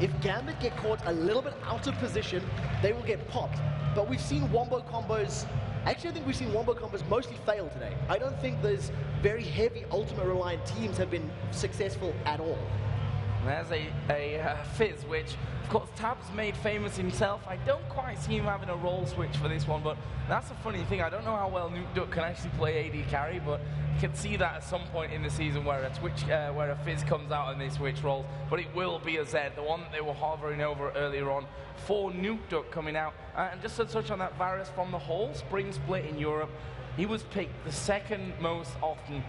if Gambit get caught a little bit out of position, they will get popped. But we've seen wombo combos. Actually, I think we've seen wombo combos mostly fail today. I don't think those very heavy ultimate reliant teams have been successful at all. There's a Fizz, which, of course, Tab's made famous himself. I don't quite see him having a role switch for this one, but that's a funny thing. I don't know how well NukeDuck can actually play AD carry, but you can see that at some point in the season where a Fizz comes out and they switch roles. But it will be a Zed, the one that they were hovering over earlier on for NukeDuck coming out. And just to touch on that, Varus from the whole spring split in Europe, he was picked the second most often,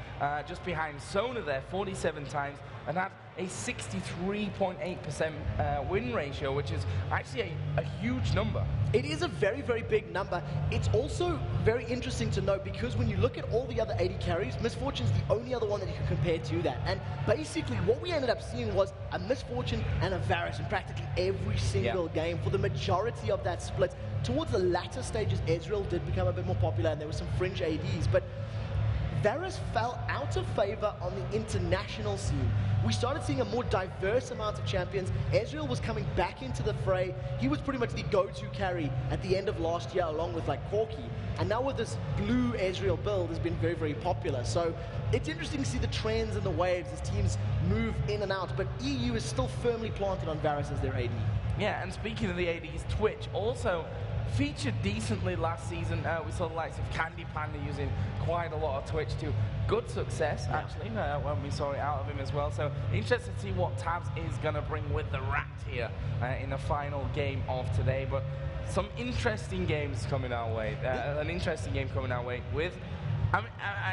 just behind Sona there, 47 times, and had a 63.8% win ratio, which is actually a huge number. It is a very, very big number. It's also very interesting to note because when you look at all the other 80 carries, Misfortune's the only other one that you can compare to that. And basically what we ended up seeing was a Misfortune and a Varus in practically every single game for the majority of that split. Towards the latter stages, Ezreal did become a bit more popular and there were some fringe ADs, but Varus fell out of favor on the international scene. We started seeing a more diverse amount of champions. Ezreal was coming back into the fray. He was pretty much the go-to carry at the end of last year, along with like Corki. And now with this blue Ezreal build has been very, very popular. So it's interesting to see the trends and the waves as teams move in and out. But EU is still firmly planted on Varus as their AD. Yeah, and speaking of the ADs, Twitch also featured decently last season. We saw the likes of Candy Panda using quite a lot of Twitch to good success, actually, when we saw it out of him as well. So interested to see what Tabs is going to bring with the Rat here in the final game of today. But some interesting games coming our way. An interesting game coming our way with, I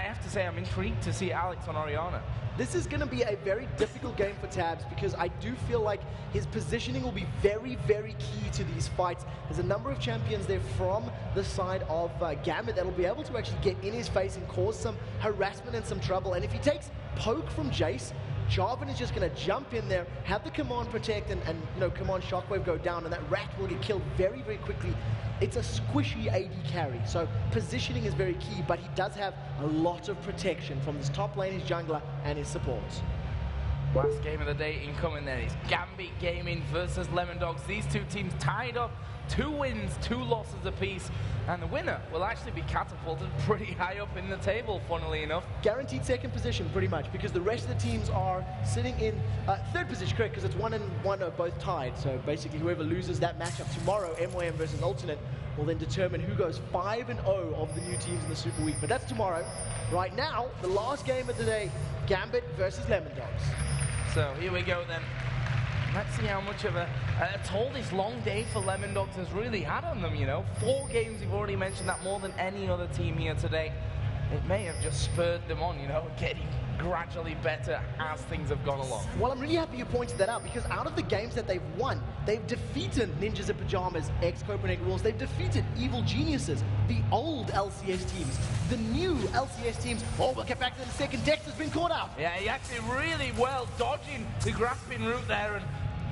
have to say, I'm intrigued to see Alex on Orianna. This is going to be a very difficult game for Tabs because I do feel like his positioning will be very, very key to these fights. There's a number of champions there from the side of Gambit that will be able to actually get in his face and cause some harassment and some trouble. And if he takes poke from Jace, Jarvan is just going to jump in there, have the command protect and you know, command shockwave go down, and that Rat will get killed very, very quickly. It's a squishy AD carry, so positioning is very key, but he does have a lot of protection from his top lane, his jungler, and his supports. Last game of the day incoming then is Gambit Gaming versus LemonDogs. These two teams tied up, 2 wins, 2 losses apiece, and the winner will actually be catapulted pretty high up in the table, funnily enough. Guaranteed second position, pretty much, because the rest of the teams are sitting in third position, correct, because it's 1 and 1 are both tied. So basically whoever loses that matchup tomorrow, MOHGamiing versus Alternate, will then determine who goes 5-0 of the new teams in the Super Week. But that's tomorrow. Right now, the last game of the day, Gambit versus LemonDogs. So here we go then. Let's see how much of a toll this long day for LemonDogs has really had on them, you know. 4 games, you've already mentioned that, more than any other team here today. It may have just spurred them on, you know, getting gradually better as things have gone along. Well, I'm really happy you pointed that out because out of the games that they've won, they've defeated Ninjas in Pajamas, ex-Copenhagen Wolves, they've defeated Evil Geniuses, the old LCS teams, the new LCS teams. Oh, we'll get back to the second. Dexter's been caught out. Yeah, he actually really well dodging the grasping route there, and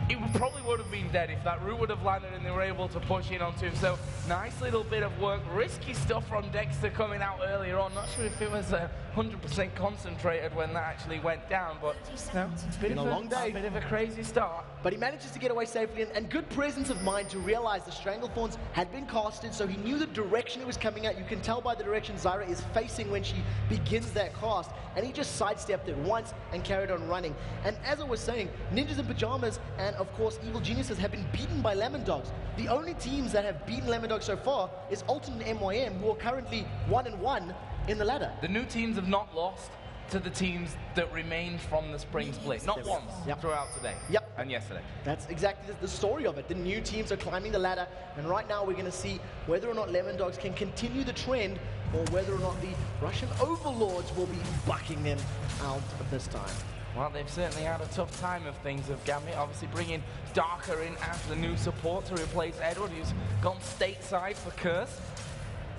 it probably would have been dead if that route would have landed and they were able to push in onto him. So nice little bit of work. Risky stuff from Dexter coming out earlier on. Not sure if it was 100% concentrated when that actually went down, but you know, it's been a long day. A bit of a crazy start. But he manages to get away safely and good presence of mind to realize the Stranglethorns had been casted, so he knew the direction it was coming at. You can tell by the direction Zyra is facing when she begins that cast, and he just sidestepped it once and carried on running. And as I was saying, Ninjas in Pajamas and of course Evil Geniuses have been beaten by LemonDogs. The only teams that have beaten LemonDogs so far is Alternate and MOHGamiing, who are currently 1-1 in the ladder. The new teams have not lost to the teams that remained from the spring split. Not once throughout today and yesterday. That's exactly the story of it. The new teams are climbing the ladder, and right now we're going to see whether or not LemonDogs can continue the trend or whether or not the Russian overlords will be bucking them out at this time. Well, they've certainly had a tough time of things of Gambit, obviously bringing Darker in as the new support to replace Edward, who's gone stateside for Curse.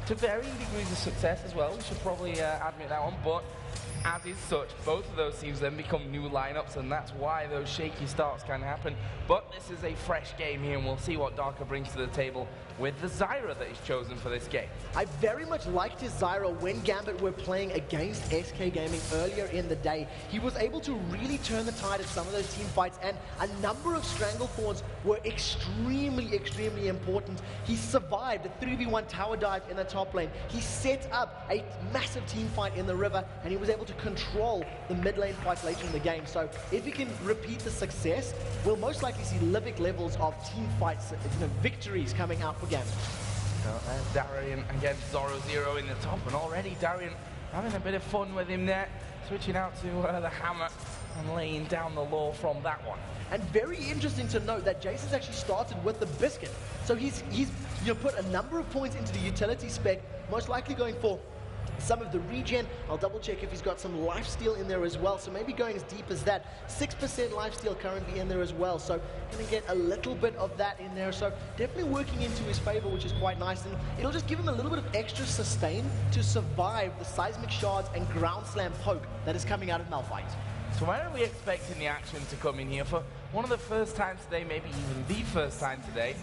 To varying degrees of success as well, we should probably admit that one, but as is such, both of those teams then become new lineups, and that's why those shaky starts can happen. But this is a fresh game here, and we'll see what Darker brings to the table with the Zyra that he's chosen for this game. I very much liked his Zyra when Gambit were playing against SKGamiing earlier in the day. He was able to really turn the tide of some of those team fights, and a number of Stranglethorns were extremely, extremely important. He survived a 3v1 tower dive in the top lane. He set up a massive team fight in the river, and he was able to control the mid lane fight later in the game. So if he can repeat the success, we'll most likely see Livic levels of team fights, victories coming out for Gambit. So there's Darian against Zoro0 in the top, and already Darian having a bit of fun with him there, switching out to the hammer and laying down the law from that one. And very interesting to note that Jason's actually started with the biscuit. So he's put a number of points into the utility spec, most likely going for some of the regen. I'll double check if he's got some lifesteal in there as well, so maybe going as deep as that. 6% lifesteal currently in there as well, so gonna get a little bit of that in there, so definitely working into his favor, which is quite nice, and it'll just give him a little bit of extra sustain to survive the seismic shards and ground slam poke that is coming out of Malphite. So when are we expecting the action to come in here for one of the first times today, maybe even the first time today?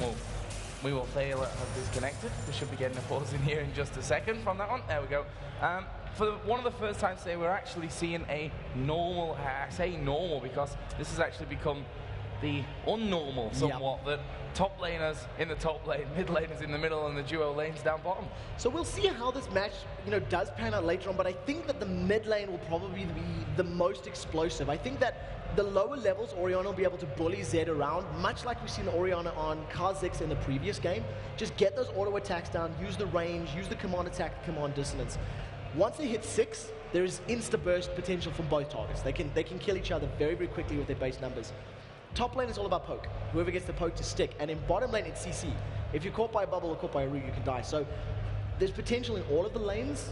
Well, we will fail it has disconnected. We should be getting a pause in here in just a second from that one. There we go. For one of the first times today, we're actually seeing a normal, I say normal because this has actually become the unnormal somewhat, that top laners in the top lane, mid laners in the middle, and the duo lanes down bottom. So we'll see how this match, does pan out later on, but I think that the mid lane will probably be the most explosive. I think that the lower levels, Orianna will be able to bully Zed around, much like we've seen Orianna on Kha'Zix in the previous game. Just get those auto attacks down, use the range, use the command attack, command dissonance. Once they hit 6, there is insta-burst potential from both targets. They can kill each other very, very quickly with their base numbers. Top lane is all about poke. Whoever gets the poke to stick. And in bottom lane, it's CC. If you're caught by a bubble or caught by a root, you can die. So there's potential in all of the lanes,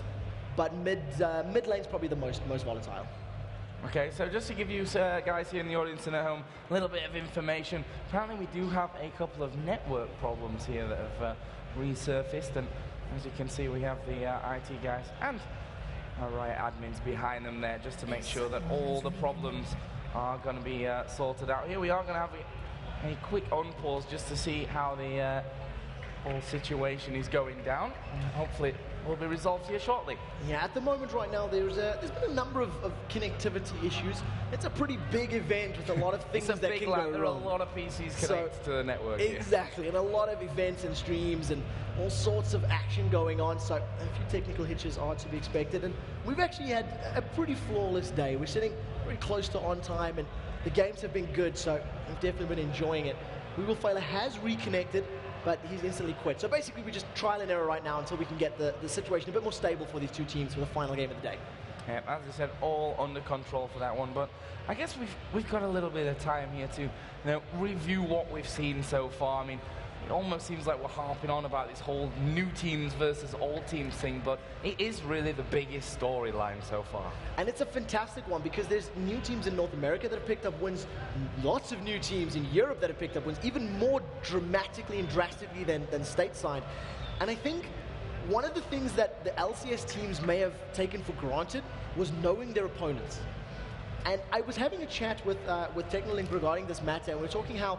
but mid lane's probably the most volatile. Okay, so just to give you guys here in the audience and at home a little bit of information, apparently we do have a couple of network problems here that have resurfaced, and as you can see we have the IT guys and our Riot admins behind them there just to make sure that all the problems are going to be sorted out. Here we are going to have a quick on-pause just to see how the whole situation is going down, and hopefully it will be resolved here shortly. Yeah, at the moment right now there's been a number of connectivity issues. It's a pretty big event with a lot of things that can go wrong. There are a lot of PCs connected to the network exactly, and a lot of events and streams and all sorts of action going on, so a few technical hitches are to be expected, and we've actually had a pretty flawless day. We're sitting very close to on time, and the games have been good, so I've definitely been enjoying it. Weevilfailer has reconnected, but he's instantly quit. So basically we just trial and error right now until we can get the situation a bit more stable for these two teams for the final game of the day. Yeah, as I said, all under control for that one, but I guess we've got a little bit of time here to review what we've seen so far. I mean, it almost seems like we're harping on about this whole new teams versus old teams thing, but it is really the biggest storyline so far. And it's a fantastic one because there's new teams in North America that have picked up wins, lots of new teams in Europe that have picked up wins, even more dramatically and drastically than stateside. And I think one of the things that the LCS teams may have taken for granted was knowing their opponents. And I was having a chat with Technolink regarding this matter, and we're talking how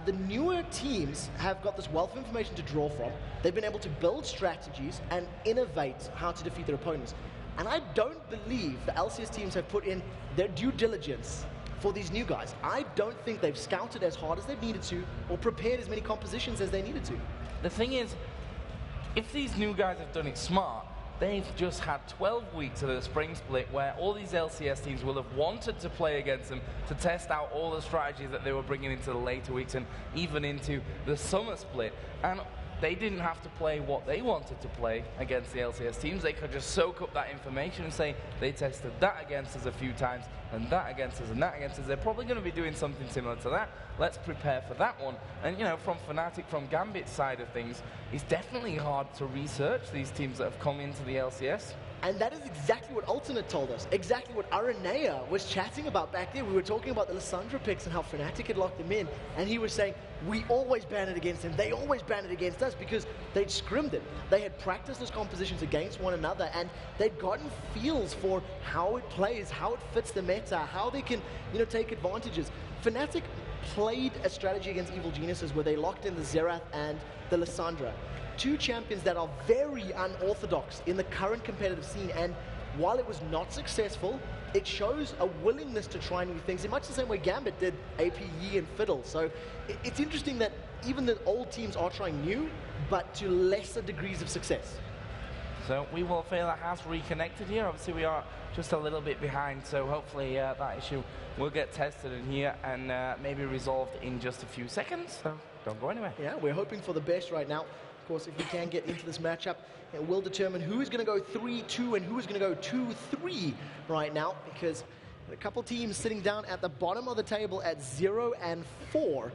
the newer teams have got this wealth of information to draw from. They've been able to build strategies and innovate how to defeat their opponents. And I don't believe the LCS teams have put in their due diligence for these new guys. I don't think they've scouted as hard as they've needed to or prepared as many compositions as they needed to. The thing is, if these new guys have done it smart, they've just had 12 weeks of the spring split where all these LCS teams will have wanted to play against them to test out all the strategies that they were bringing into the later weeks and even into the summer split. And they didn't have to play what they wanted to play against the LCS teams. They could just soak up that information and say they tested that against us a few times and that against us and that against us. They're probably going to be doing something similar to that. Let's prepare for that one. And from Fnatic, from Gambit's side of things, it's definitely hard to research these teams that have come into the LCS. And that is exactly what Alternate told us, exactly what Aranea was chatting about back there. We were talking about the Lissandra picks and how Fnatic had locked them in, and he was saying, we always ban it against them. They always ban it against us because they'd scrimmed it. They had practiced those compositions against one another, and they'd gotten feels for how it plays, how it fits the meta, how they can, take advantages. Fnatic played a strategy against Evil Geniuses where they locked in the Xerath and the Lissandra. Two champions that are very unorthodox in the current competitive scene, and while it was not successful, it shows a willingness to try new things in much the same way Gambit did APE and Fiddle. So it's interesting that even the old teams are trying new, but to lesser degrees of success. So we will feel that has reconnected here. Obviously we are just a little bit behind, so hopefully that issue will get tested in here and maybe resolved in just a few seconds. So don't go anywhere. Yeah, we're hoping for the best right now. Of course, if we can get into this matchup, it will determine who is going to go 3-2 and who is going to go 2-3 right now, because a couple teams sitting down at the bottom of the table at 0 and 4.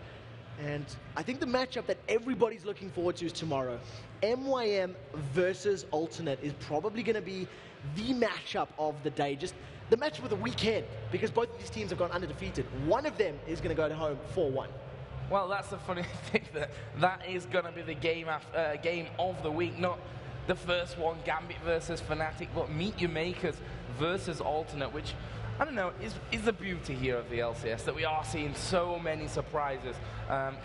And I think the matchup that everybody's looking forward to is tomorrow. MYM versus Alternate is probably going to be the matchup of the day, just the matchup of the weekend, because both of these teams have gone undefeated. One of them is going to go home 4-1. Well, that's the funny thing, that is going to be the game of the week, not the first one, Gambit versus Fnatic, but Meet Your Makers versus Alternate, which, I don't know, is the beauty here of the LCS, that we are seeing so many surprises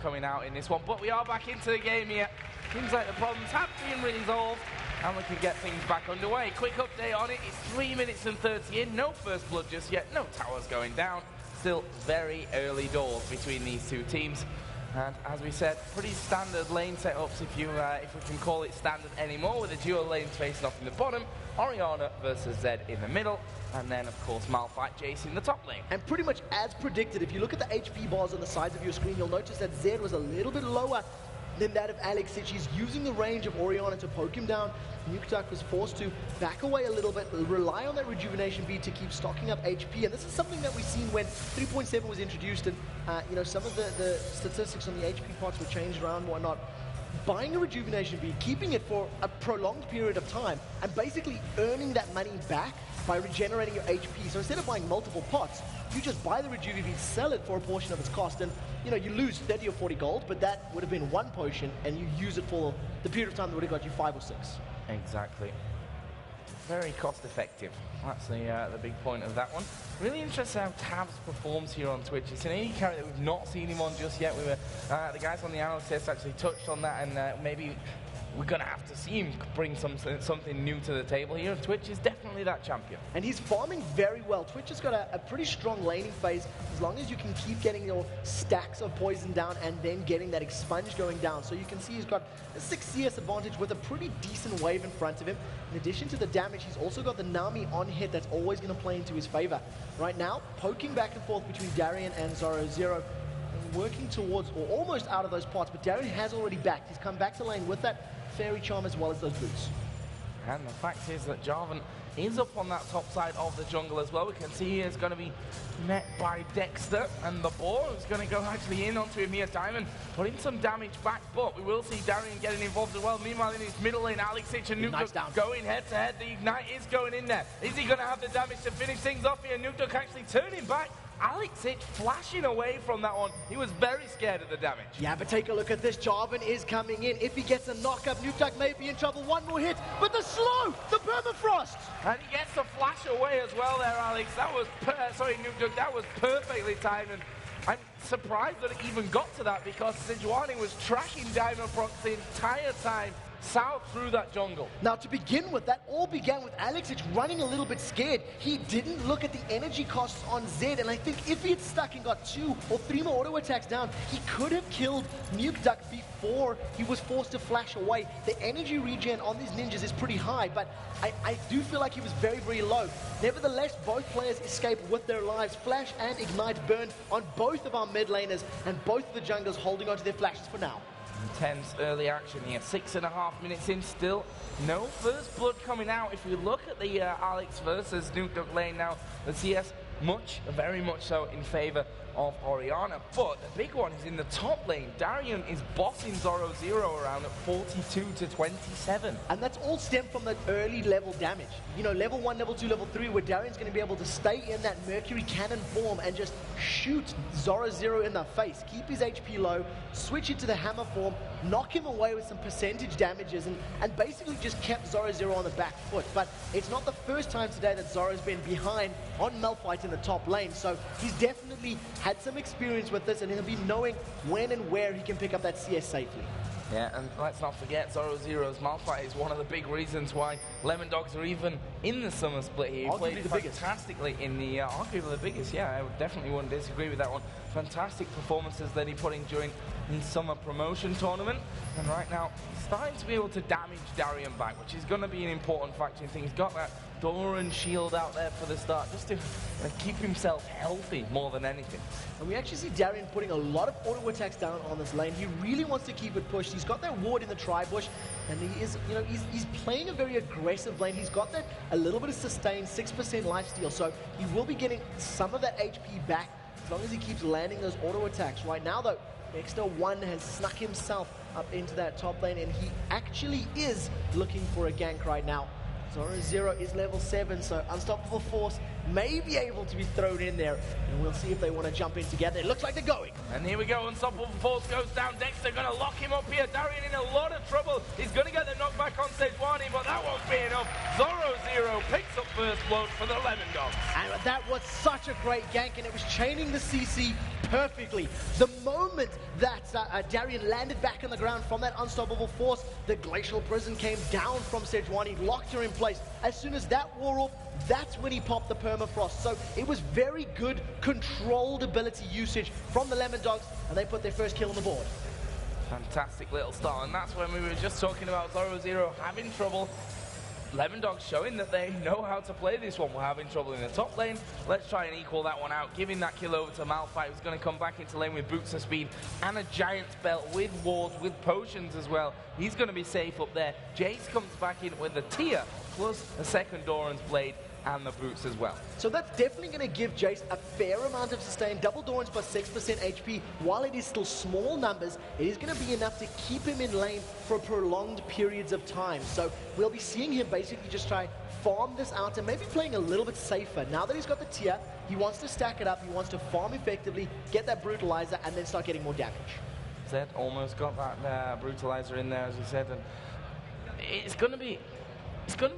coming out in this one. But we are back into the game here. Seems like the problems have been resolved, and we can get things back underway. Quick update on it, it's 3 minutes and 30 in, no first blood just yet, no towers going down. Still very early doors between these two teams, and as we said, pretty standard lane setups, if we can call it standard anymore, with the dual lanes facing off in the bottom, Orianna versus Zed in the middle, and then of course Malphite Jace in the top lane. And pretty much as predicted, if you look at the HP bars on the sides of your screen, you'll notice that Zed was a little bit lower than that of Alex. She's using the range of Orianna to poke him down. Nukeduck was forced to back away a little bit, rely on that rejuvenation bead to keep stocking up HP, and this is something that we've seen when 3.7 was introduced, and some of the statistics on the HP pots were changed around and whatnot. Buying a rejuvenation bead, keeping it for a prolonged period of time, and basically earning that money back by regenerating your HP. So instead of buying multiple pots, you just buy the rejuve bead, sell it for a portion of its cost, and you lose 30 or 40 gold, but that would have been one potion, and you use it for the period of time that would have got you 5 or 6. Exactly. Very cost effective. That's the big point of that one. Really interesting how Tabs performs here on Twitch. It's an AD carry that we've not seen him on just yet. The guys on the analyst test actually touched on that, and maybe we're going to have to see him bring something new to the table here, and Twitch is definitely that champion. And he's farming very well. Twitch has got a pretty strong laning phase, as long as you can keep getting your stacks of poison down and then getting that expunge going down. So you can see he's got a 6 CS advantage with a pretty decent wave in front of him. In addition to the damage, he's also got the Nami on hit that's always going to play into his favor. Right now, poking back and forth between Darian and Zero, working towards, or almost out of those pots, but Darian has already backed. He's come back to lane with that Fairy Charm as well as those boots. And the fact is that Jarvan is up on that top side of the jungle as well. We can see he is going to be met by Dexter, and the ball is going to go actually in onto him here. Diamond putting some damage back, but we will see Darian getting involved as well. Meanwhile, in his middle lane, Alexic and Nukeduck going head to head. The Ignite is going in there. Is he going to have the damage to finish things off here? Nukeduck actually turning back. Alexic flashing away from that one. He was very scared of the damage. Yeah, but take a look at this. Jarvan is coming in. If he gets a knock-up, Nukeduck may be in trouble. One more hit, but the slow, the permafrost. And he gets the flash away as well there, Alex. That was, Nukeduck, that was perfectly timed. And I'm surprised that it even got to that, because Sejuani was tracking Diamond Prox the entire time south through that jungle. Now, to begin with, that all began with Alexic running a little bit scared. He didn't look at the energy costs on Zed, and I think if he had stuck and got 2 or 3 more auto attacks down, he could have killed Nukeduck before he was forced to flash away. The energy regen on these ninjas is pretty high, but I do feel like he was very, very low. Nevertheless, both players escaped with their lives. Flash and Ignite burned on both of our mid laners, and both of the junglers holding onto their flashes for now. Intense early action here, 6.5 minutes in still. No first blood coming out. If we look at the Alex versus Nukeduck lane now, the CS very much so in favor of Orianna. But the big one is in the top lane. Darian is bossing Zoro around at 42-27. And that's all stemmed from that early level damage. You know, level 1, level 2, level 3, where Darian's going to be able to stay in that Mercury Cannon form and just shoot Zoro in the face, keep his HP low, switch into the hammer form, knock him away with some percentage damages, and basically just kept Zoro on the back foot. But it's not the first time today that Zoro's been behind on Malphite in the top lane, so he's definitely had some experience with this, and he'll be knowing when and where he can pick up that CS safely. Yeah, and let's not forget Zoro's Malphite is one of the big reasons why LemonDogs are even in the summer split here. He played fantastically in the, arguably the biggest, yeah, I definitely wouldn't disagree with that one. Fantastic performances that he put in during the summer promotion tournament, and right now he's starting to be able to damage Darian back, which is going to be an important factor in things. He's got that Doran shield out there for the start, just to keep himself healthy more than anything. And we actually see Darian putting a lot of auto attacks down on this lane. He really wants to keep it pushed. He's got that ward in the tri-bush, and he is, you know, he's playing a very aggressive lane. He's got that a little bit of sustain, 6% lifesteal, so he will be getting some of that HP back as long as he keeps landing those auto attacks. Right now, though, Dexter1 has snuck himself up into that top lane, and he actually is looking for a gank right now. Zoro is level 7, so Unstoppable Force may be able to be thrown in there, and we'll see if they want to jump in together. It looks like they're going. And here we go, Unstoppable Force goes down. Dexter going to lock him up here. Darian in a lot of trouble. He's going to get the knockback on Sejuani, but that won't be enough. Zoro picks up first blood for the LemonDogs. And that was such a great gank, and it was chaining the CC perfectly. The moment that Darian landed back on the ground from that Unstoppable Force, the Glacial Prison came down from Sejuani, locked her in place. As soon as that wore off, that's when he popped the permafrost. So it was very good controlled ability usage from the LemonDogs, and they put their first kill on the board. Fantastic little start, and that's when we were just talking about Zoro having trouble. LemonDogs showing that they know how to play this one. We're having trouble in the top lane. Let's try and equal that one out, giving that kill over to Malphite, who's going to come back into lane with boots of speed and a giant belt with wards, with potions as well. He's going to be safe up there. Jace comes back in with the Tia, plus a second Doran's Blade and the boots as well. So that's definitely going to give Jace a fair amount of sustain. Double Doran's plus 6% HP. While it is still small numbers, it is going to be enough to keep him in lane for prolonged periods of time. So we'll be seeing him basically just try farm this out and maybe playing a little bit safer. Now that he's got the Tia, he wants to stack it up, he wants to farm effectively, get that Brutalizer, and then start getting more damage. Zed almost got that Brutalizer in there, as you said, and it's going to be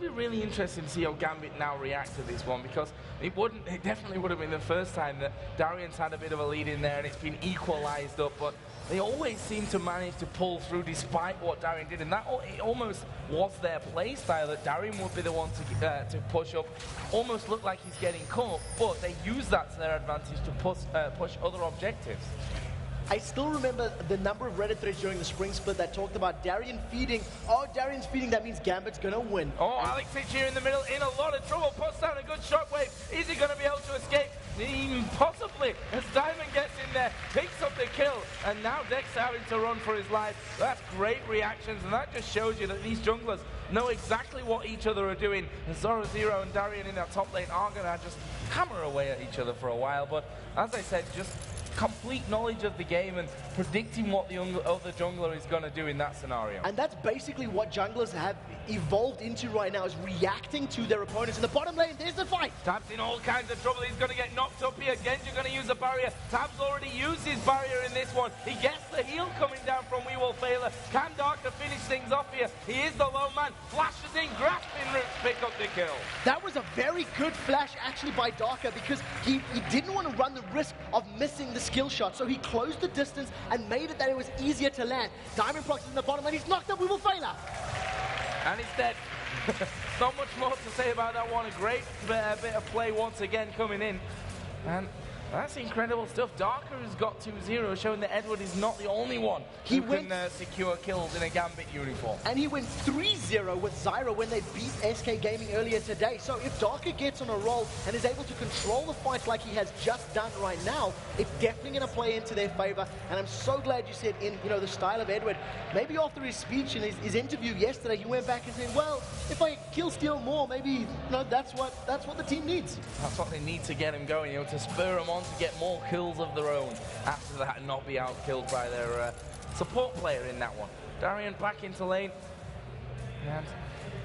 really interesting to see how Gambit now react to this one, because it definitely would have been the first time that Darian's had a bit of a lead in there and it's been equalized up, but they always seem to manage to pull through despite what Darian did, and that it almost was their play style, that Darian would be the one to push up. Almost looked like he's getting caught, but they use that to their advantage to push other objectives. I still remember the number of Reddit threads during the spring split that talked about Darian feeding. Oh, Darian's feeding, that means Gambit's going to win. Oh, Alex Hitch here in the middle, in a lot of trouble, puts down a good shockwave. Is he going to be able to escape? Possibly, as Diamond gets in there, picks up the kill, and now Dex having to run for his life. That's great reactions, and that just shows you that these junglers know exactly what each other are doing. And Zoro and Darian in that top lane are going to just hammer away at each other for a while, but as I said, just complete knowledge of the game and predicting what the other jungler is going to do in that scenario. And that's basically what junglers have evolved into right now, is reacting to their opponents. In the bottom lane, there's the fight. Tab's in all kinds of trouble. He's going to get knocked up here. Genji going to use a barrier. Tab's already used his barrier in this one. He gets the heal coming down from WeWolf. Can Darker finish things off here? He is the low man. Flashes in, grasping roots, pick up the kill. That was a very good flash actually by Darker, because he didn't want to run the risk of missing the skill shot, so he closed the distance and made it that it was easier to land. Diamond Prox is in the bottom lane. He's knocked up WeWolf. And he's dead. Not much more to say about that one. A great bit of play once again coming in. And that's incredible stuff. Darker has got 2-0, showing that Edward is not the only one who can secure kills in a Gambit uniform. And he went 3-0 with Zyra when they beat SKGaming earlier today. So if Darker gets on a roll and is able to control the fights like he has just done right now, it's definitely going to play into their favor. And I'm so glad you said, in the style of Edward, maybe after his speech and his interview yesterday, he went back and said, well, if I kill steal more, maybe that's what the team needs. That's what they need to get him going, to spur him on on to get more kills of their own after that and not be out-killed by their support player in that one. Darian back into lane. And,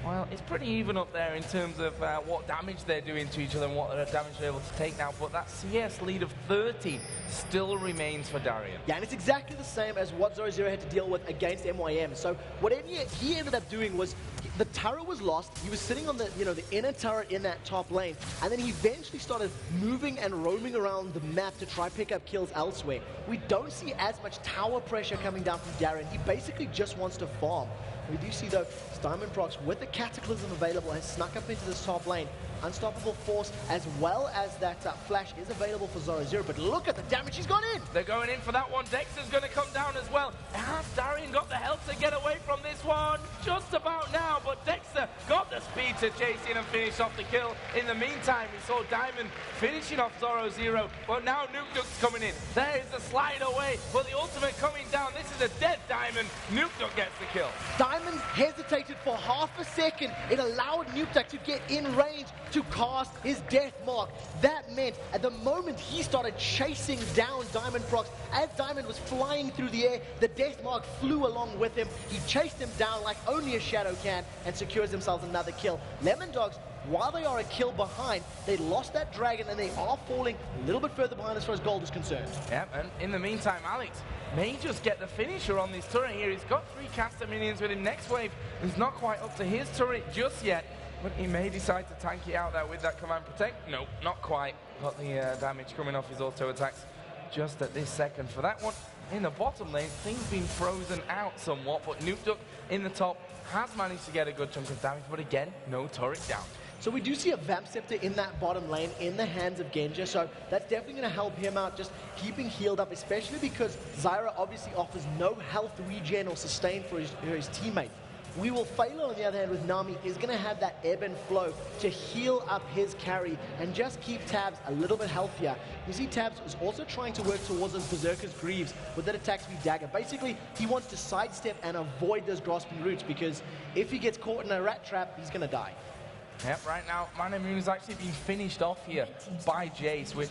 well, it's pretty even up there in terms of what damage they're doing to each other and what damage they're able to take now. But that CS lead of 30 still remains for Darian. Yeah, and it's exactly the same as what Zero had to deal with against MOHGamiing. So whatever he ended up doing was the turret was lost. He was sitting on the the inner turret in that top lane, and then he eventually started moving and roaming around the map to try pick up kills elsewhere. We don't see as much tower pressure coming down from Darian. He basically just wants to farm. We do see, though, Diamondprox, with the Cataclysm available, has snuck up into this top lane. Unstoppable Force, as well as that Flash, is available for Zero. But look at the damage he's gone in! They're going in for that one. Dexter's going to come down as well. Has Darian got the health to get away from this one? Just about now, but Dexter got the speed to chase in and finish off the kill. In the meantime, we saw Diamond finishing off Zero, but now NukeDuck's coming in. There is the slide away, but the ultimate coming down. This is a dead Diamond. NukeDuck gets the kill. Diamond hesitated for half a second. It allowed NukeDuck to get in range to cast his death mark. That meant at the moment he started chasing down Diamondprox, as Diamond was flying through the air, the death mark flew along with him. He chased him down like only a shadow can and secures themselves another kill. LemonDogs, while they are a kill behind, they lost that dragon and they are falling a little bit further behind as far as gold is concerned. Yep, and in the meantime, Alex may just get the finisher on this turret here. He's got 3 caster minions with him. Next wave is not quite up to his turret just yet, but he may decide to tank it out there with that command protect. No, not quite. Got the damage coming off his auto attacks just at this second. For that one, in the bottom lane, things been frozen out somewhat, but NukeDuck in the top has managed to get a good chunk of damage, but again, no turret down. So we do see a Vamp Scepter in that bottom lane in the hands of Genja, so that's definitely going to help him out, just keeping healed up, especially because Zyra obviously offers no health regen or sustain for his teammate. We will fail on the other hand with Nami, is going to have that ebb and flow to heal up his carry and just keep Tabs a little bit healthier. You see Tabs is also trying to work towards those Berserker's Greaves with that attack speed dagger. Basically, he wants to sidestep and avoid those grasping roots, because if he gets caught in a rat trap, he's going to die. Yep, right now, MOHGamiing has actually been finished off here by Jace, which,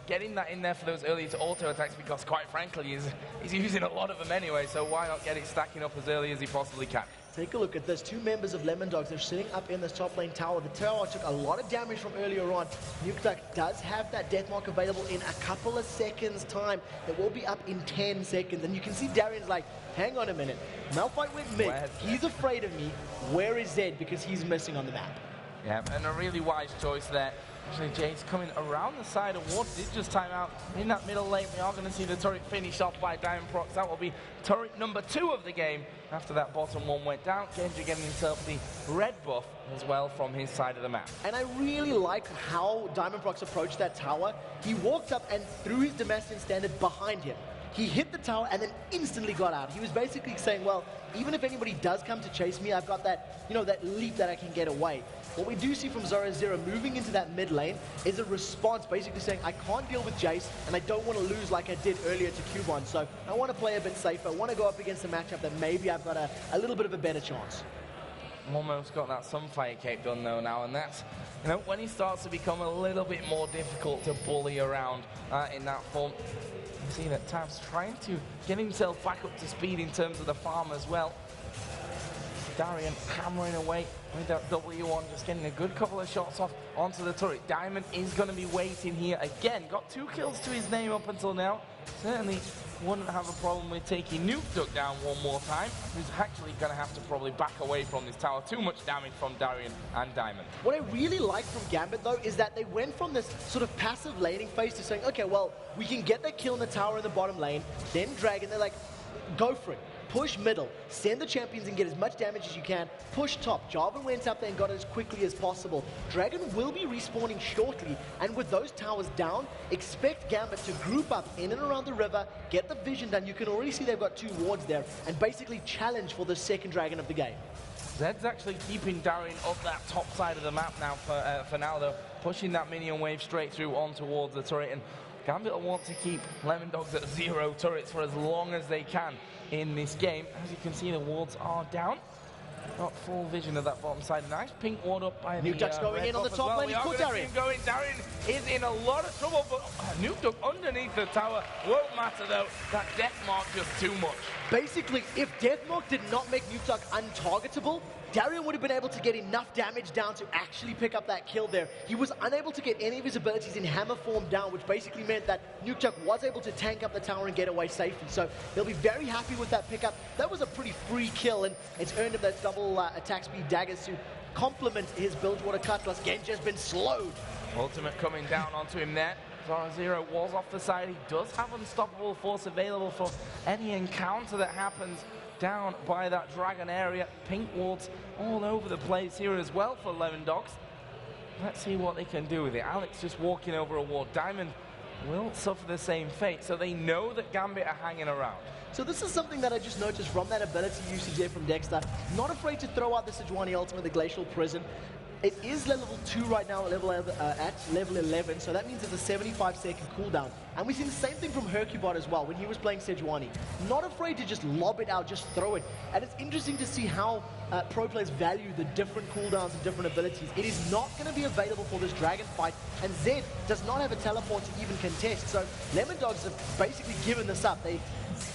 getting that in there for those early auto attacks, because quite frankly, he's using a lot of them anyway, so why not get it stacking up as early as he possibly can? Take a look at this. 2 members of LemonDogs, they're sitting up in this top lane tower. The tower took a lot of damage from earlier on. NukeDuck does have that death mark available in a couple of seconds time. It will be up in 10 seconds. And you can see Darian's like, hang on a minute. Malphite went mid. He's afraid of me. Where is Zed? Because he's missing on the map. Yeah, and a really wise choice there. Actually, Jace coming around the side of Ward did just time out in that middle lane. We are going to see the turret finish off by Diamondprox. That will be turret number 2 of the game after that bottom one went down. Genja getting himself the red buff as well from his side of the map. And I really like how Diamondprox approached that tower. He walked up and threw his Damascene Standard behind him. He hit the tower and then instantly got out. He was basically saying, well, even if anybody does come to chase me, I've got that, that leap that I can get away. What we do see from Zero moving into that mid lane is a response, basically saying, I can't deal with Jace, and I don't want to lose like I did earlier to Cubon, so I want to play a bit safer. I want to go up against a matchup that maybe I've got a little bit of a better chance. Almost got that Sunfire Cape done though now, and that's, when he starts to become a little bit more difficult to bully around in that form. You see that Tab's trying to get himself back up to speed in terms of the farm as well. Darian hammering away with that W1, just getting a good couple of shots off onto the turret. Diamond is going to be waiting here again. Got 2 kills to his name up until now. Certainly wouldn't have a problem with taking NukeDuck down one more time. He's actually going to have to probably back away from this tower. Too much damage from Darian and Diamond. What I really like from Gambit, though, is that they went from this sort of passive laning phase to saying, okay, well, we can get that kill in the tower in the bottom lane, then Dragon, they're like, go for it. Push middle, send the champions and get as much damage as you can. Push top. Jarvan went up there and got it as quickly as possible. Dragon will be respawning shortly, and with those towers down, expect Gambit to group up in and around the river, get the vision done. You can already see they've got 2 wards there, and basically challenge for the second dragon of the game. Zed's actually keeping Darian up that top side of the map now for now, though, pushing that minion wave straight through on towards the turret, and Gambit will want to keep LemonDogs at 0 turrets for as long as they can in this game. As you can see, the wards are down. got full vision of that bottom side. Nice pink ward up by the LemonDogs going red in on the buff as top well. lane. We He's are caught gonna see Darien. him going. Darien is in a lot of trouble, but LemonDog underneath the tower. Won't matter though. That death mark just too much. Basically, if Deathmark did not make LemonDog untargetable, Darien would have been able to get enough damage down to actually pick up that kill there. He was unable to get any of his abilities in hammer form down, which basically meant that LemonDog was able to tank up the tower and get away safely. So he'll be very happy with that pickup. That was a pretty free kill, and it's earned him those double attack speed daggers to complement his Bilgewater Cutlass. Genji has been slowed. Ultimate coming down onto him there. Zero was off the side. He does have unstoppable force available for any encounter that happens down by that dragon area. Pink wards all over the place here as well for LemonDogs. Let's see what they can do with it. Alex just walking over a ward. Diamond will suffer the same fate, so they know that Gambit are hanging around. So this is something that I just noticed from that ability usage there from Dexter. Not afraid to throw out the Sejuani ultimate, the Glacial Prison. It is level 2 right now at level 11, so that means it's a 75-second cooldown. And we've seen the same thing from Hercubot as well when he was playing Sejuani. Not afraid to just lob it out, just throw it. And it's interesting to see how pro players value the different cooldowns and different abilities. It is not going to be available for this dragon fight, and Zed does not have a teleport to even contest. So LemonDogs have basically given this up. They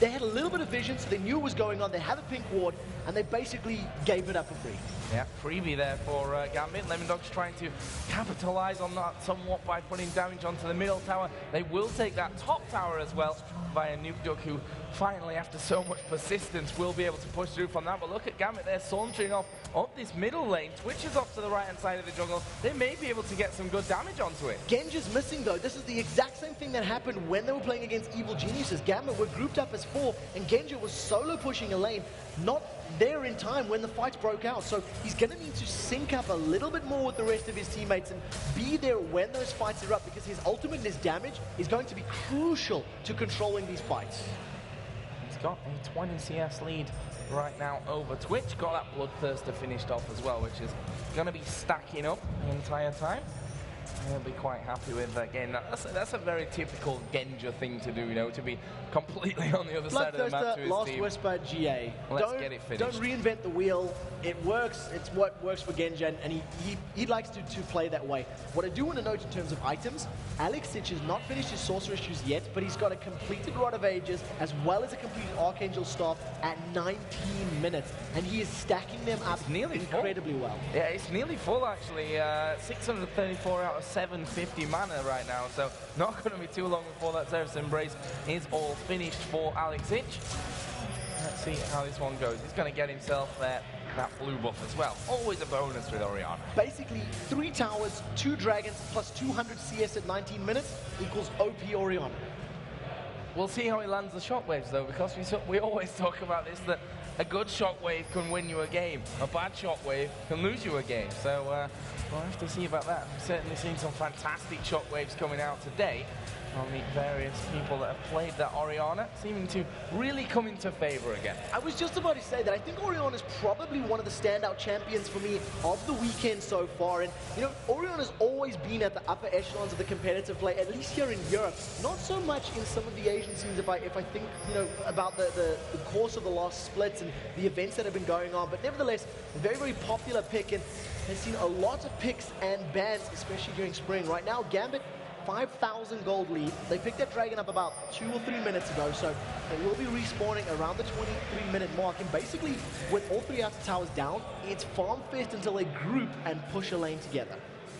had a little bit of vision, so they knew what was going on. They have a pink ward, and they basically gave it up for free. Yeah, freebie there for Gambit. LemonDogs trying to capitalize on that somewhat by putting damage onto the middle tower. They will take that top tower as well via LemonDog, who finally, after so much persistence, will be able to push through from that. But look at Gambit there sauntering off this middle lane, switches off to the right-hand side of the jungle. They may be able to get some good damage onto it. Genji's missing though. This is the exact same thing that happened when they were playing against Evil Geniuses. Gambit were grouped up as 4, and Genji was solo pushing a lane, not there in time when the fights broke out. So he's going to need to sync up a little bit more with the rest of his teammates and be there when those fights are up, because his ultimate and his damage is going to be crucial to controlling these fights. He's got a 20 CS lead right now over Twitch. Got that Bloodthirster finished off as well, which is going to be stacking up the entire time. He'll be quite happy with that. Again, that's a very typical Genja thing to do, you know, to be completely on the other side of the map to his Last team. Whisper, GA. Let's get it finished. Don't reinvent the wheel. It works. It's what works for Genja, and he likes to play that way. What I do want to note in terms of items, Alex Sitch has not finished his Sorcerer's Shoes yet, but he's got a completed Rod of Ages as well as a completed Archangel Staff at 19 minutes, and he is stacking them up incredibly well. Yeah, it's nearly full actually. 634 out of 750 mana right now, so not going to be too long before that Zerus Embrace is all finished for Alex Sitch. Let's see how this one goes. He's going to get himself that blue buff as well. Always a bonus with Orianna. Basically, 3 towers, 2 dragons, plus 200 CS at 19 minutes equals OP Orianna. We'll see how he lands the shockwaves though, because we always talk about this, that a good shockwave can win you a game. A bad shockwave can lose you a game. So we'll have to see about that. We've certainly seen some fantastic shockwaves coming out today on the various people that have played that Orianna, seeming to really come into favor again. I was just about to say that I think Orianna's probably one of the standout champions for me of the weekend so far. And, you know, Orianna's always been at the upper echelons of the competitive play, at least here in Europe. Not so much in some of the Asian scenes if I think, you know, about the course of the last splits and the events that have been going on. But nevertheless, a very, very popular pick, and has seen a lot of picks and bans, especially during spring. Right now, Gambit, 5,000 gold lead. They picked that dragon up about 2 or 3 minutes ago, so it will be respawning around the 23-minute mark. And basically, with all 3 outer towers down, it's farm fest until they group and push a lane together.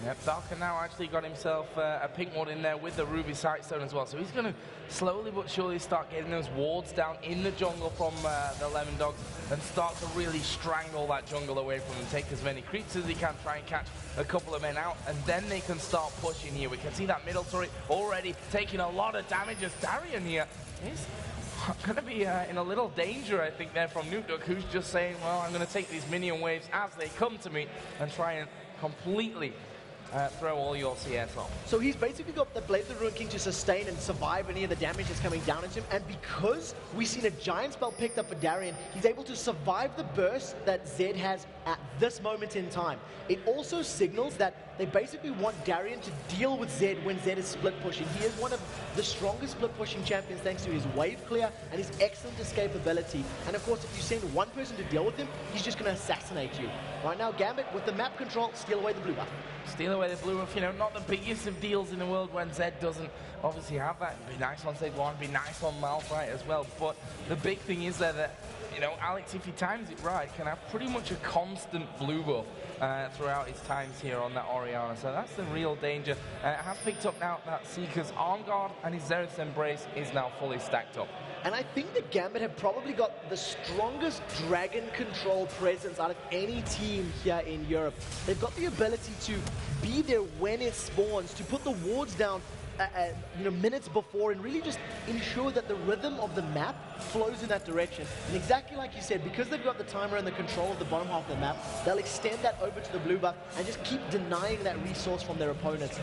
Yep, Darker now actually got himself a pink ward in there with the Ruby Sightstone as well. So he's going to slowly but surely start getting those wards down in the jungle from the LemonDogs and start to really strangle that jungle away from them. Take as many creeps as he can, try and catch a couple of men out, and then they can start pushing here. We can see that middle turret already taking a lot of damage as Darien here is going to be in a little danger, I think, there from LemonDog, who's just saying, well, I'm going to take these minion waves as they come to me and try and completely throw all your CS off. So he's basically got the Blade of the Ruin King to sustain and survive any of the damage that's coming down into him, and because we've seen a giant spell picked up for Darien, he's able to survive the burst that Zed has at this moment in time. It also signals that they basically want Darien to deal with Zed when Zed is split pushing. He is one of the strongest split pushing champions thanks to his wave clear and his excellent escape ability. And of course, if you send one person to deal with him, he's just going to assassinate you. Right now, Gambit, with the map control, steal away the blue buff. Steal away the blue buff, you know, not the biggest of deals in the world when Zed doesn't obviously have that. It'd be nice on Zed 1, be nice on Malphite as well. But the big thing is there that, you know, Alex, if he times it right, can have pretty much a constant blue buff throughout his times here on that Orianna. So that's the real danger. Has picked up now that Seeker's arm guard, and his Xerath's Embrace is now fully stacked up. And I think the Gambit have probably got the strongest dragon control presence out of any team here in Europe. They've got the ability to be there when it spawns, to put the wards down you know, minutes before, and really just ensure that the rhythm of the map flows in that direction. And exactly like you said, because they've got the timer and the control of the bottom half of the map, they'll extend that over to the blue buff and just keep denying that resource from their opponents.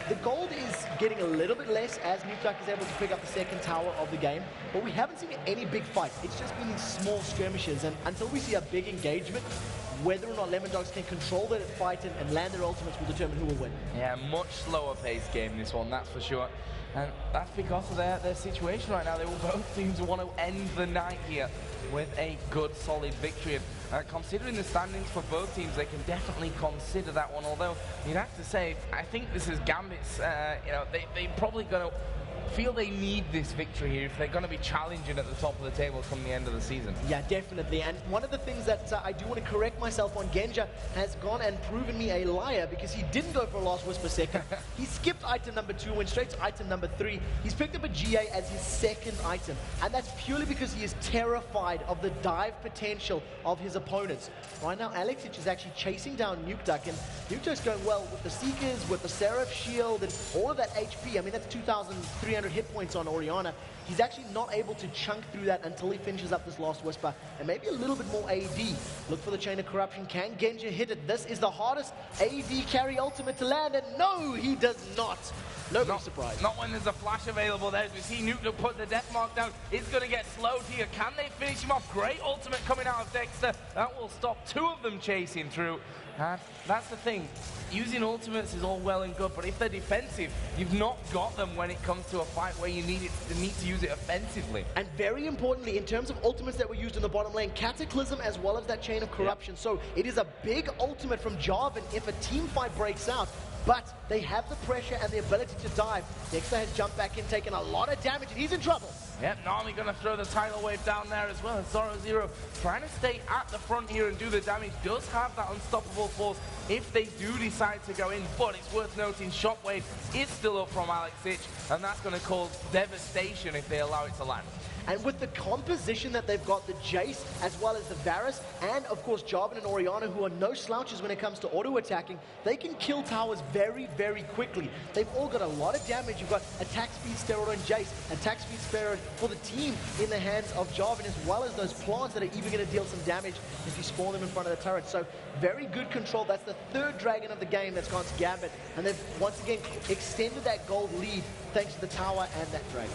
The gold is getting a little bit less as Nukeduck is able to pick up the second tower of the game, but we haven't seen any big fights. It's just been these small skirmishes, and until we see a big engagement, whether or not LemonDogs can control that fight and land their ultimates will determine who will win. Yeah, much slower paced game this one, that's for sure. And that's because of their situation right now. They will both teams want to end the night here with a good, solid victory. And considering the standings for both teams, they can definitely consider that one. Although, you'd have to say, I think this is Gambit's, you know, they're probably going to feel they need this victory here if they're going to be challenging at the top of the table come the end of the season. Yeah, definitely. And one of the things that I do want to correct myself on, Genja has gone and proven me a liar because he didn't go for a Last Whisper second. He skipped item number 2, went straight to item number 3. He's picked up a GA as his second item, and that's purely because he is terrified of the dive potential of his opponents. Right now, Alexic is actually chasing down Nukeduck, and Nukeduck's going well with the Seekers, with the Seraph Shield, and all of that HP. I mean, that's 2,300 hit points on Orianna. He's actually not able to chunk through that until he finishes up this Last Whisper, and maybe a little bit more AD. Look for the Chain of Corruption. Can Genja hit it? This is the hardest AD carry ultimate to land, and no, he does not. Nobody's surprised. Not when there's a flash available there. As we see Nukeduck put the death mark down, it's going to get slowed here. Can they finish him off? Great ultimate coming out of Dexter. That will stop 2 of them chasing through. And that's the thing. Using ultimates is all well and good, but if they're defensive, you've not got them when it comes to a fight where you need to use it offensively. And very importantly, in terms of ultimates that were used in the bottom lane, Cataclysm as well as that Chain of Corruption. Yep. So it is a big ultimate from Jarvan if a team fight breaks out. But they have the pressure and the ability to dive. Dexter has jumped back in, taken a lot of damage, and he's in trouble. Yep, Nami going to throw the tidal wave down there as well. Zoro trying to stay at the front here and do the damage. Does have that unstoppable force if they do decide to go in. But it's worth noting, Shockwave is still up from Alexic, and that's going to cause devastation if they allow it to land. And with the composition that they've got, the Jace as well as the Varus, and of course Jarvan and Orianna, who are no slouches when it comes to auto-attacking, they can kill towers very, very quickly. They've all got a lot of damage. You've got attack speed steroid on Jace, attack speed steroid for the team in the hands of Jarvan, as well as those plants that are even going to deal some damage if you spawn them in front of the turret. So very good control. That's the 3rd dragon of the game that's gone to Gambit, and they've once again extended that gold lead thanks to the tower and that dragon.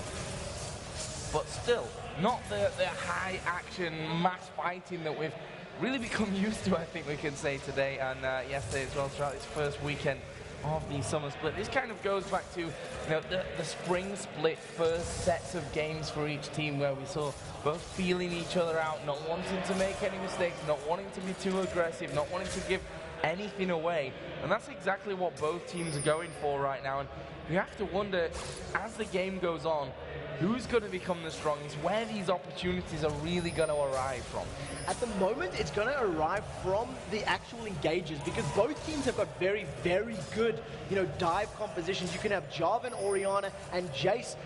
But still, not the high-action mass fighting that we've really become used to, I think we can say today, and yesterday as well, throughout this first weekend of the summer split. This kind of goes back to, you know, the spring split first sets of games for each team, where we saw both feeling each other out, not wanting to make any mistakes, not wanting to be too aggressive, not wanting to give anything away. And that's exactly what both teams are going for right now. And you have to wonder, as the game goes on, who's going to become the strongest, where these opportunities are really going to arrive from. At the moment, it's going to arrive from the actual engages, because both teams have got very, very good, you know, dive compositions. You can have Jarvan, Orianna, and Jace.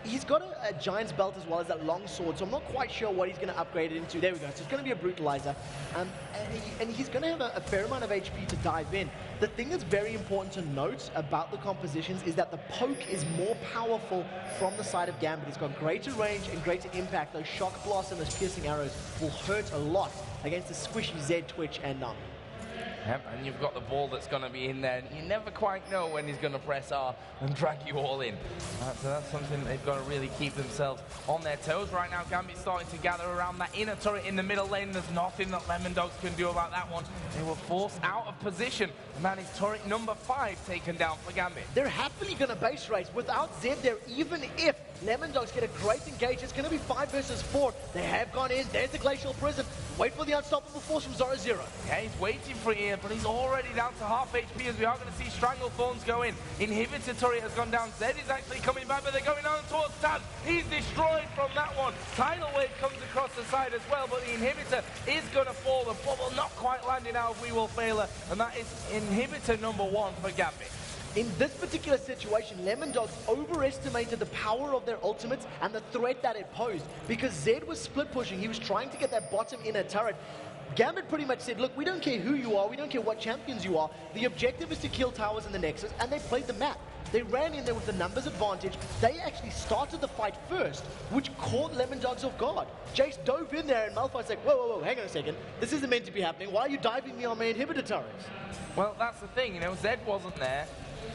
He's got a Giant's Belt as well as that long sword, so I'm not quite sure what he's going to upgrade it into. There we go. So it's going to be a Brutalizer. And he's going to have a fair amount of HP to dive in. The thing that's very important to note about the compositions is that the poke is more powerful from the side of Gambit. It's got greater range and greater impact. Those shock blasts and those piercing arrows will hurt a lot against the squishy Zed, Twitch, and Nami. Yep, and you've got the ball that's going to be in there, and you never quite know when he's going to press R and drag you all in. So that's something they've got to really keep themselves on their toes right now. Gambit starting to gather around that inner turret in the middle lane. There's nothing that LemonDogs can do about that one. They were forced out of position, and that is turret number 5 taken down for Gambit. They're happily going to base race without Zed there, even if LemonDogs get a great engage. It's going to be 5 versus 4. They have gone in. There's the Glacial Prison. Wait for the unstoppable force from Zoro. Yeah, he's waiting for it here, but he's already down to half HP as we are going to see Strangle Thorns go in. Inhibitor turret has gone down. Zed is actually coming back, but they're going on towards Tab. He's destroyed from that one. Tidal Wave comes across the side as well, but the Inhibitor is going to fall. The bubble not quite landing out of We Will Failure, and that is Inhibitor number 1 for Gambit. In this particular situation, LemonDogs overestimated the power of their ultimates and the threat that it posed. Because Zed was split pushing, he was trying to get that bottom inner turret. Gambit pretty much said, look, we don't care who you are, we don't care what champions you are. The objective is to kill towers in the Nexus, and they played the map. They ran in there with the numbers advantage. They actually started the fight first, which caught LemonDogs off guard. Jace dove in there, and Malphite's like, whoa, hang on a second. This isn't meant to be happening. Why are you diving me on my inhibitor turrets? Well, that's the thing, you know, Zed wasn't there.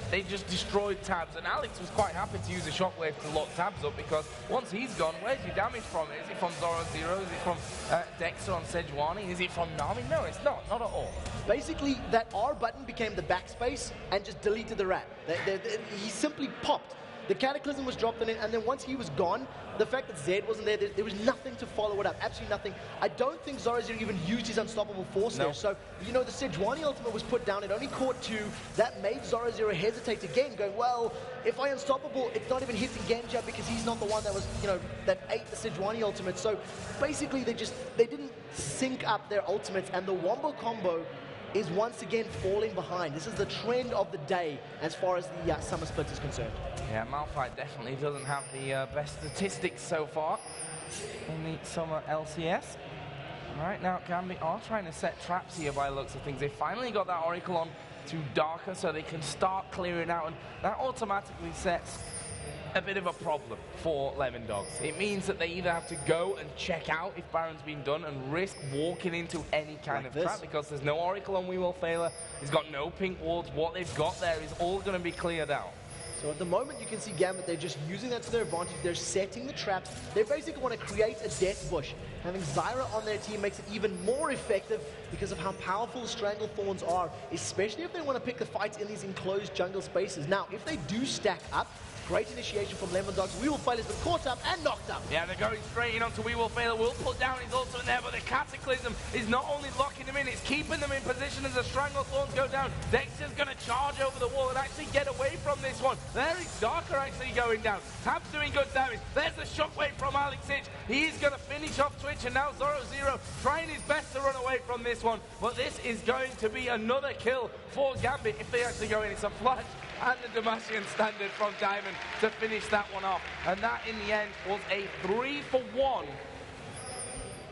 They just destroyed Tabs, and Alex was quite happy to use a shockwave to lock Tabs up, because once he's gone, where's your damage from? Is it from Zoro Zero? Is it from Dexter on Sejuani? Is it from Nami? No, it's not at all. Basically, that R button became the backspace and just deleted the rat. He simply popped. The Cataclysm was dropped in it, and then once he was gone, the fact that Zed wasn't there was nothing to follow it up, absolutely nothing. I don't think Zoro Zero even used his unstoppable force there. So, you know, the Sejuani ultimate was put down, it only caught 2. That made Zoro Zero hesitate again, going, well, if I unstoppable, it's not even hitting Game Jab because he's not the one that was, you know, that ate the Sejuani ultimate. So, basically, they didn't sync up their ultimates, and the Wombo combo is once again falling behind. This is the trend of the day as far as the Summer Split is concerned. Yeah, Malphite definitely doesn't have the best statistics so far in the Summer LCS. Right now, Gambit are trying to set traps here by the looks of things. They finally got that Oracle on to Darker so they can start clearing out, and that automatically sets a bit of a problem for LemonDogs. It means that they either have to go and check out if Baron's been done and risk walking into any kind of trap, because there's no Oracle on We Will Failure. He's got no pink wards. What they've got there is all going to be cleared out. So at the moment, you can see Gambit, they're just using that to their advantage. They're setting the traps. They basically want to create a death bush. Having Zyra on their team makes it even more effective because of how powerful Strangle Thorns are, especially if they want to pick the fights in these enclosed jungle spaces. Now, if they do stack up, great initiation from LemonDogs. We Will Fail has been caught up and knocked up. Yeah, they're going straight in onto We Will Fail. Will put down his ultimate there, but the Cataclysm is not only locking them in, it's keeping them in position as the Strangle Thorns go down. Dexter's going to charge over the wall and actually get away from this one. There is Darker actually going down. Tab's doing good damage. There's the shockwave from Alex Hitch. He's going to finish off Twitch, and now Zoro Zero trying his best to run away from this one. But this is going to be another kill for Gambit if they actually go in. It's a flash and the Demacian standard from Diamond to finish that one off. And that, in the end, was a 3-for-1.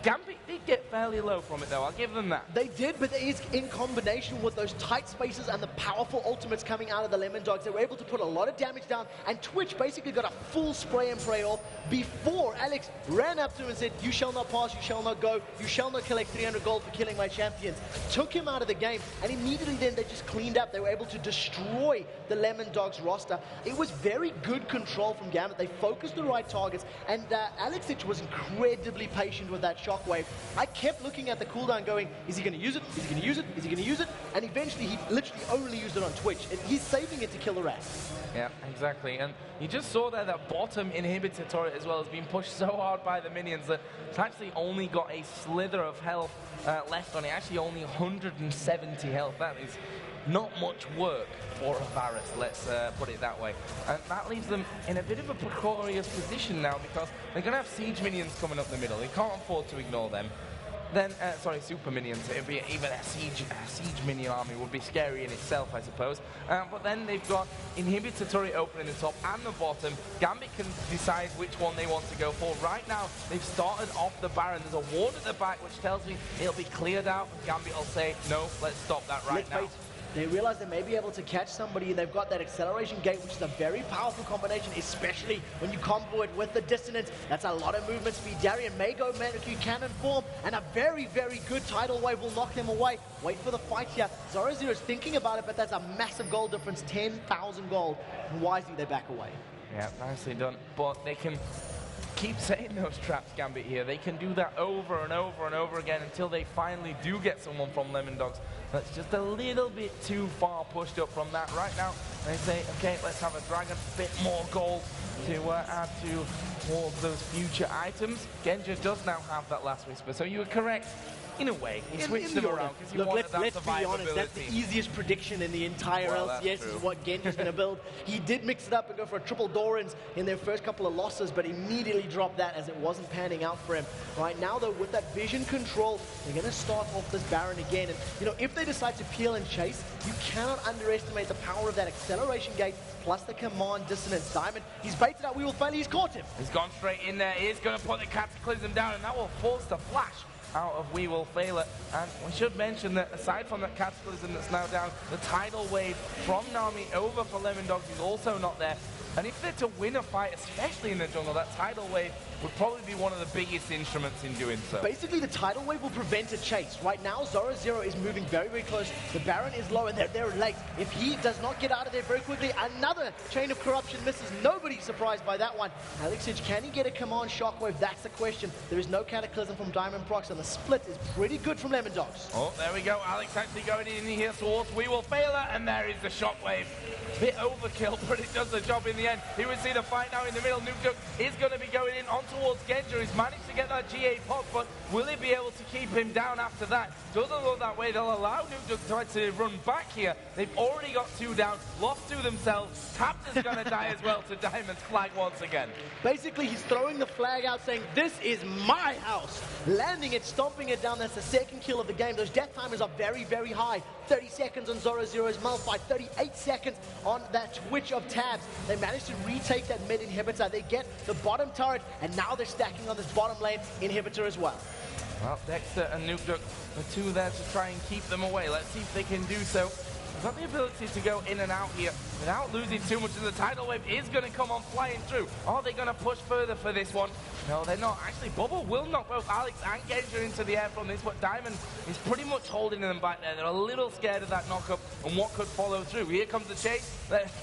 Gambit did get fairly low from it, though. I'll give them that. They did, but it is in combination with those tight spaces and the powerful ultimates coming out of the LemonDogs. They were able to put a lot of damage down, and Twitch basically got a full spray and pray off before Alex ran up to him and said, you shall not pass, you shall not go, you shall not collect 300 gold for killing my champions. Took him out of the game, and immediately then they just cleaned up. They were able to destroy the LemonDogs roster. It was very good control from Gambit. They focused the right targets, and Alex Hitch was incredibly patient with that shockwave. I kept looking at the cooldown going, is he going to use it? Is he going to use it? Is he going to use it? And eventually he literally only used it on Twitch. He's saving it to kill the rat. Yeah, exactly. And you just saw there that bottom inhibitor turret as well has been pushed so hard by the minions that it's actually only got a slither of health left on it. Actually only 170 health. That is not much work for a Varus, let's put it that way. And that leaves them in a bit of a precarious position now, because they're going to have siege minions coming up the middle. They can't afford to ignore them. Then, sorry, super minions. It would be even a siege minion army would be scary in itself, I suppose. But then they've got inhibitor turret open in the top and the bottom. Gambit can decide which one they want to go for. Right now, they've started off the Baron. There's a ward at the back, which tells me it'll be cleared out. And Gambit will say, no, let's stop that right now. they realize they may be able to catch somebody, and they've got that acceleration gate, which is a very powerful combination, especially when you combo it with the dissonance. That's a lot of movement speed. Darien may go Manecue cannon form, and a very, very good tidal wave will knock them away. Wait for the fight here. Zoro0 is thinking about it, but that's a massive gold difference, 10,000 gold. And wisely, they back away. Yeah, nicely done. But they can keep setting those traps, Gambit, here. They can do that over and over and over again until they finally do get someone from LemonDogs that's just a little bit too far pushed up from that. Right now, they say, okay, let's have a dragon, bit more gold to add towards those future items. Genja does now have that last whisper, so you were correct. In a way, he switched them around because he wanted that let's be honest, that's the easiest prediction in the entire LCS is what Genja's going to build. He did mix it up and go for a triple Dorans in their first couple of losses, but immediately dropped that as it wasn't panning out for him. Right now, though, with that vision control, they're going to start off this Baron again. And, you know, if they decide to peel and chase, you cannot underestimate the power of that acceleration gate plus the command dissonance. Diamond, he's baited out, we will fail, he's caught him. He's gone straight in there. He's going to put the Cataclysm down, and that will force the flash out of We Will Fail It. And we should mention that aside from that Cataclysm that's now down, the tidal wave from Nami over for LemonDogs is also not there. And if they're to win a fight, especially in the jungle, that tidal wave would probably be one of the biggest instruments in doing so. Basically, the tidal wave will prevent a chase. Right now, Zoro0 is moving very, very close. The Baron is low, and they're late. If he does not get out of there very quickly, another chain of corruption misses. Nobody's surprised by that one. Alexich, can he get a command shockwave? That's the question. There is no Cataclysm from Diamond Prox, and the split is pretty good from LemonDogs. Oh, there we go. Alex actually going in here towards We Will Fail It, and there is the shockwave. Bit overkill, but it does the job in the end. Here we see the fight now in the middle. Nuke is going to be going in on towards Genja. He's managed to get that GA pop, but will he be able to keep him down after that? Doesn't look that way. They'll allow Nuke to run back here. They've already got 2 down, lost 2 themselves. Tapped is going to die as well to Diamond's flag once again. Basically, he's throwing the flag out saying, this is my house. Landing it, stomping it down. That's the second kill of the game. Those death timers are very, very high. 30 seconds on Zoro0's Malphite, 38 seconds on that Twitch of Tabs. They managed to retake that mid inhibitor. They get the bottom turret, and now they're stacking on this bottom lane inhibitor as well. Well, Dexter and Nuke, the 2 there to try and keep them away. Let's see if they can do so. They've got the ability to go in and out here without losing too much, and the tidal wave is going to come on flying through. Are they going to push further for this one? No, they're not. Actually, Bubble will knock both Alex and Genja into the air from this, but Diamond is pretty much holding them back there. They're a little scared of that knockup and what could follow through. Here comes the chase.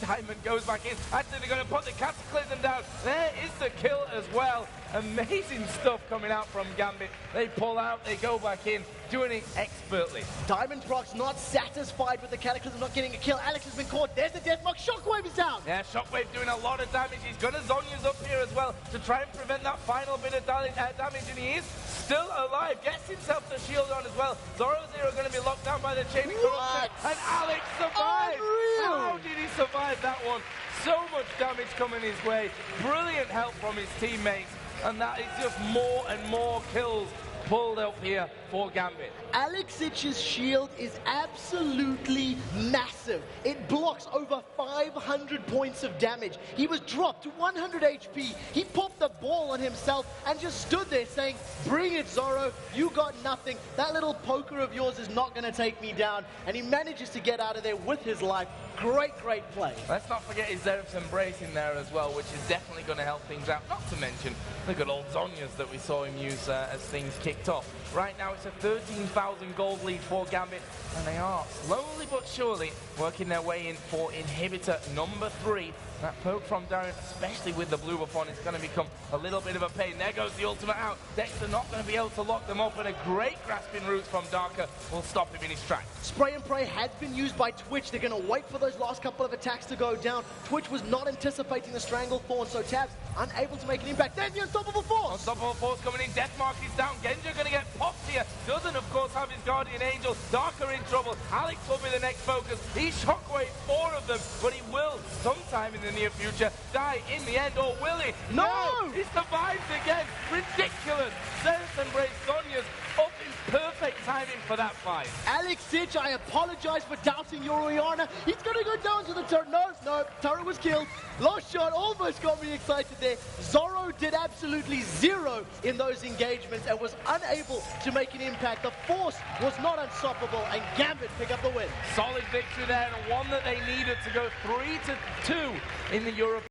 Diamond goes back in. Actually, they're going to put the Cataclysm down. There is the kill as well. Amazing stuff coming out from Gambit. They pull out, they go back in, doing it expertly. Diamond Prox not satisfied with the Cataclysm not getting a kill. Alex has been caught. There's the Deathmark. Shockwave is down. Yeah, Shockwave doing a lot of damage. He's got his Zhonya's up here as well to try and prevent that final bit of damage, and he is still alive. Gets himself the shield on as well. Zoro0 going to be locked down by the chain of corruption, and Alex survived. Unreal. How did he survive that one? So much damage coming his way. Brilliant help from his teammates, and that is just more and more kills pulled up here for Gambit. Alexich's shield is absolutely massive. It blocks over 500 points of damage. He was dropped to 100 HP. He popped the ball on himself and just stood there saying, bring it, Zoro. You got nothing. That little poker of yours is not going to take me down. And he manages to get out of there with his life. Great, great play. Let's not forget his Zerif's Embrace in there as well, which is definitely going to help things out. Not to mention the good old Zhonya's that we saw him use as things kicked off. Right now, it's a 13,000 gold lead for Gambit, and they are slowly but surely working their way in for inhibitor number 3. That poke from Darren, especially with the blue buff on, is going to become a little bit of a pain. There goes the ultimate out. Dexter not going to be able to lock them up, and a great grasping route from Darker will stop him in his tracks. Spray and pray has been used by Twitch. They're going to wait for those last couple of attacks to go down. Twitch was not anticipating the Strangle Thorn, so Tabs unable to make an impact. There's the Unstoppable Force! Unstoppable Force coming in. Deathmark is down. Genja going to get popped here. Doesn't, of course, have his Guardian Angel. Darker in trouble. Alex will be the next focus. He shockwaves 4 of them, but he will, sometime in the near future, die in the end, or will he? No! He survives again. Ridiculous. Zerif's Embrace, Sonya's up in perfect timing for that fight. Alexich, I apologize for doubting your Oriana. He's going to go down to the turret. No, turret was killed. Last shot almost got me excited there. Zoro did absolutely zero in those engagements and was unable to make an impact. The Force was not unstoppable, and Gambit pick up the win. Solid victory there, and one that they needed to go 3-2 in the European.